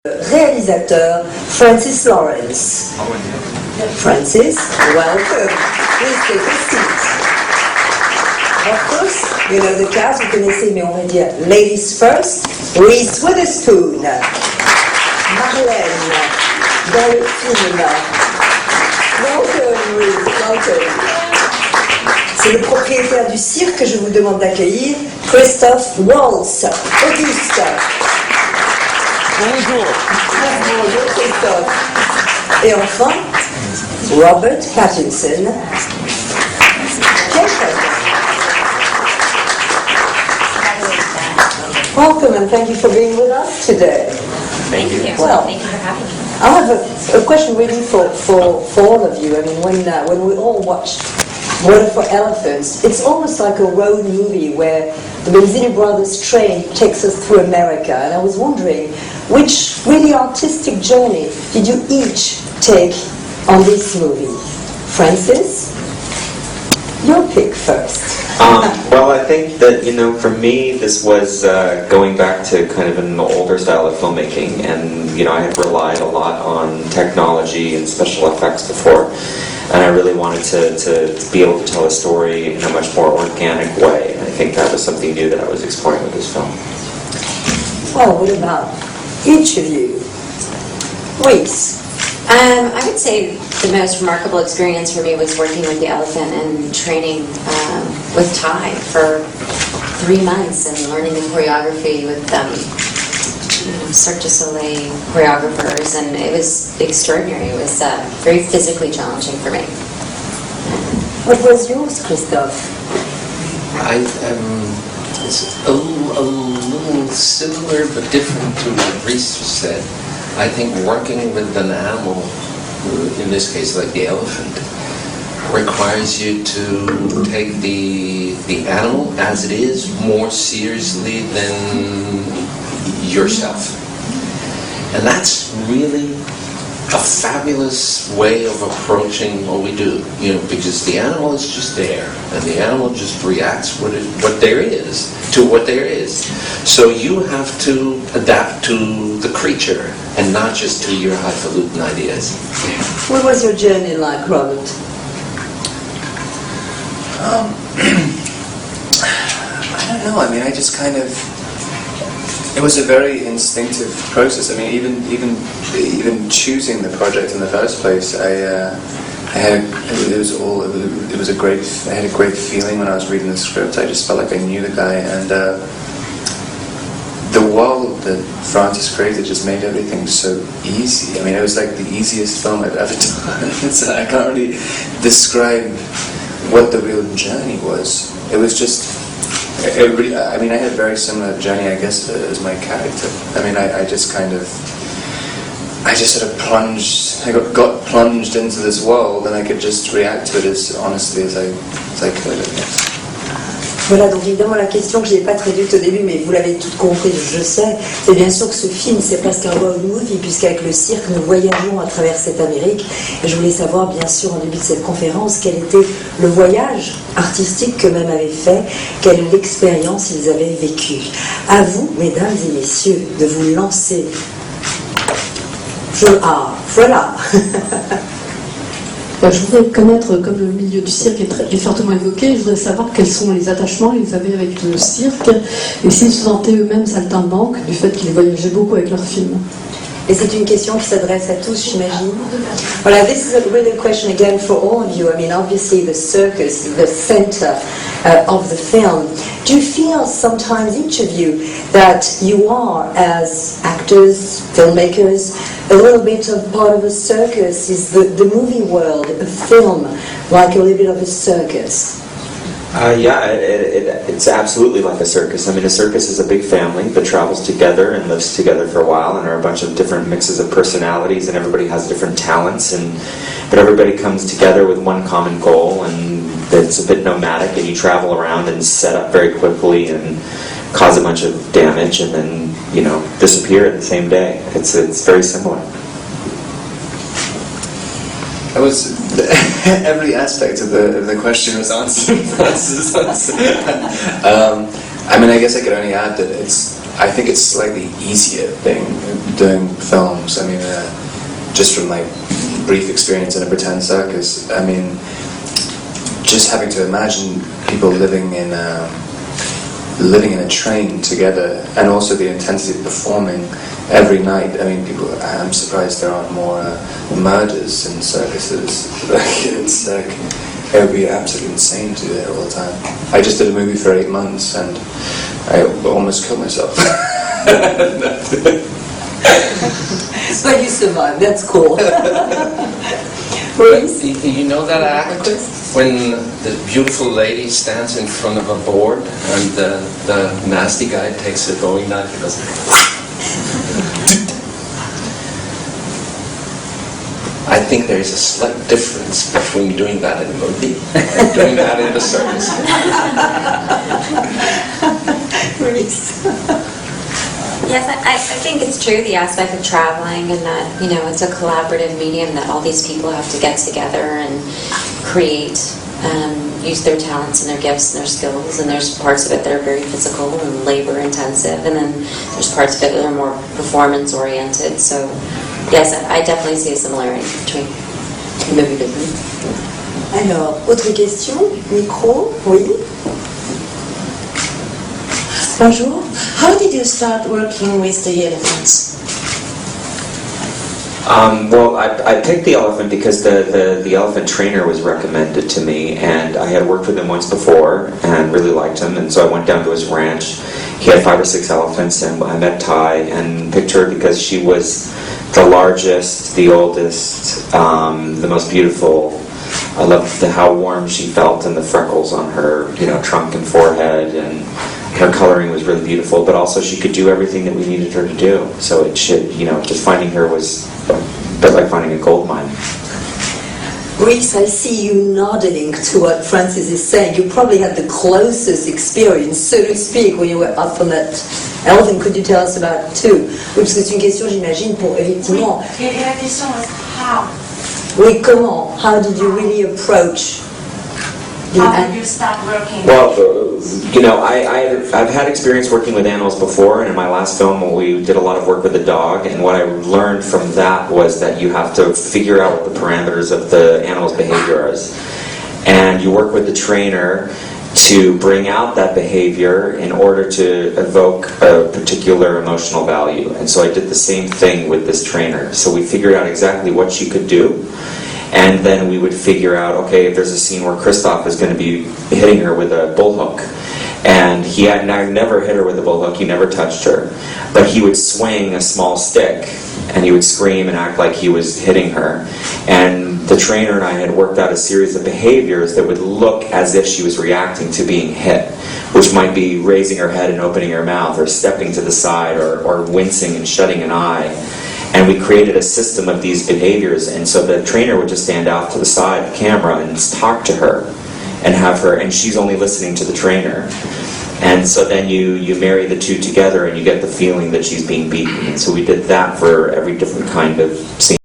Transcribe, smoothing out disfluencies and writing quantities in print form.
Réalisateur Francis Lawrence. Francis, welcome. Please take a seat. Of course, you know the cast, vous connaissez, mais on va dire ladies first. Reese Witherspoon, Marlène, dans le film. Welcome, Reese, welcome. C'est le propriétaire du cirque que je vous demande d'accueillir, Christophe Waltz. Auguste. Bonjour. Bonjour Christophe. Et enfin, Robert Pattinson. Welcome and thank you for being with us today. Thank you. Well, Thank you for having me. I have a question really for all of you. I mean, when we all watch Water for Elephants, it's almost like a road movie where the Benzini Brothers train takes us through America. And I was wondering, which really artistic journey did you each take on this movie? Francis, your pick first. Well, I think that, for me, this was going back to kind of an older style of filmmaking, and, I had relied a lot on technology and special effects before, and I really wanted to be able to tell a story in a much more organic way, and I think that was something new that I was exploring with this film. Well, what about each of you? Reese. I would say the most remarkable experience for me was working with the elephant and training with Ty for 3 months and learning the choreography with Cirque du Soleil choreographers, and it was extraordinary. It was very physically challenging for me. What was yours, Christophe? It's a little similar but different to what Reese said. I think working with an animal, in this case like the elephant, requires you to take the animal as it is more seriously than yourself. And that's really a fabulous way of approaching what we do, because the animal is just there, and the animal just reacts to what there is. So you have to adapt to the creature, and not just to your highfalutin ideas. What was your journey like, Robert? I don't know. I mean, I just kind of. It was a very instinctive process. I mean, even choosing the project in the first place, I had a great feeling when I was reading the script. I just felt like I knew the guy, and the world that Francis created just made everything so easy. I mean, it was like the easiest film I've ever done. So I can't really describe what the real journey was. It was just. I mean, I had a very similar journey, I guess, as my character. I mean, I just sort of plunged. I got plunged into this world, and I could just react to it as honestly as I could. I guess. Voilà, donc évidemment la question que je n'ai pas traduite au début, mais vous l'avez toute comprise, je sais, c'est bien sûr que ce film, c'est presque un road movie, puisqu'avec le cirque, nous voyageons à travers cette Amérique. Et je voulais savoir, bien sûr, en début de cette conférence, quel était le voyage artistique qu'eux-mêmes avaient fait, quelle expérience ils avaient vécue. À vous, mesdames et messieurs, de vous lancer. Voilà. Je voudrais connaître, comme le milieu du cirque est fortement évoqué, je voudrais savoir quels sont les attachements qu'ils avaient avec le cirque et s'ils se sentaient eux-mêmes saltimbanques du fait qu'ils voyageaient beaucoup avec leurs films. Et c'est une question qui s'adresse à tous, j'imagine. Voilà, this is a really question again for all of you. I mean, obviously the circus, the center of the film. Do you feel sometimes, each of you, that you are, as actors, filmmakers, a little bit of part of a circus? Is the movie world, a film, like a little bit of a circus? Yeah, it's absolutely like a circus. I mean, a circus is a big family that travels together and lives together for a while, and are a bunch of different mixes of personalities, and everybody has different talents, but everybody comes together with one common goal, and it's a bit nomadic, and you travel around and set up very quickly and cause a bunch of damage, and then, disappear in the same day. It's very similar. That was every aspect of the question was answered. I mean, I guess I could only add that I think it's slightly easier thing doing films. I mean, just from my brief experience in a pretend circus, I mean, just having to imagine people living in a train together, and also the intensity of performing every night. I mean, I'm surprised there aren't more murders in circuses. It's like, it would be absolutely insane to do that all the time. I just did a movie for 8 months and I almost killed myself. But you survived, that's cool. You know that act when the beautiful lady stands in front of a board and the nasty guy takes a Bowie knife and goes. I think there's a slight difference between doing that in a movie and doing that in the circus. Yes, I think it's true, the aspect of traveling, and that, it's a collaborative medium that all these people have to get together and create, use their talents and their gifts and their skills, and there's parts of it that are very physical and labor intensive, and then there's parts of it that are more performance oriented. So yes, I definitely see a similarity between the movie business. Alors, autre question? Micro? Oui? Bonjour. How did you start working with the elephants? Well, I picked the elephant because the elephant trainer was recommended to me, and I had worked with him once before and really liked him, and so I went down to his ranch. He had 5 or 6 elephants, and I met Ty and picked her because she was the largest, the oldest, the most beautiful. I loved how warm she felt and the freckles on her, trunk and forehead, and her coloring was really beautiful, but also she could do everything that we needed her to do. So just finding her was a bit like finding a gold mine. Reese, I see you nodding to what Francis is saying. You probably had the closest experience, so to speak, when you were up on that elephant. Could you tell us about it too? Oui, parce que c'est une question, j'imagine, pour effectivement. Oui, et la question est how? Oui, comment? How did you really approach? How did you start working? Well, I've had experience working with animals before, and in my last film we did a lot of work with a dog, and what I learned from that was that you have to figure out what the parameters of the animal's behavior is. And you work with the trainer to bring out that behavior in order to evoke a particular emotional value. And so I did the same thing with this trainer. So we figured out exactly what she could do. And then we would figure out, okay, if there's a scene where Christoph is going to be hitting her with a bullhook, and he had never hit her with a bullhook, he never touched her, but he would swing a small stick, and he would scream and act like he was hitting her. And the trainer and I had worked out a series of behaviors that would look as if she was reacting to being hit, which might be raising her head and opening her mouth, or stepping to the side, or wincing and shutting an eye. And we created a system of these behaviors, and so the trainer would just stand off to the side of the camera and talk to her, and she's only listening to the trainer. And so then you marry the two together, and you get the feeling that she's being beaten. And so we did that for every different kind of scene.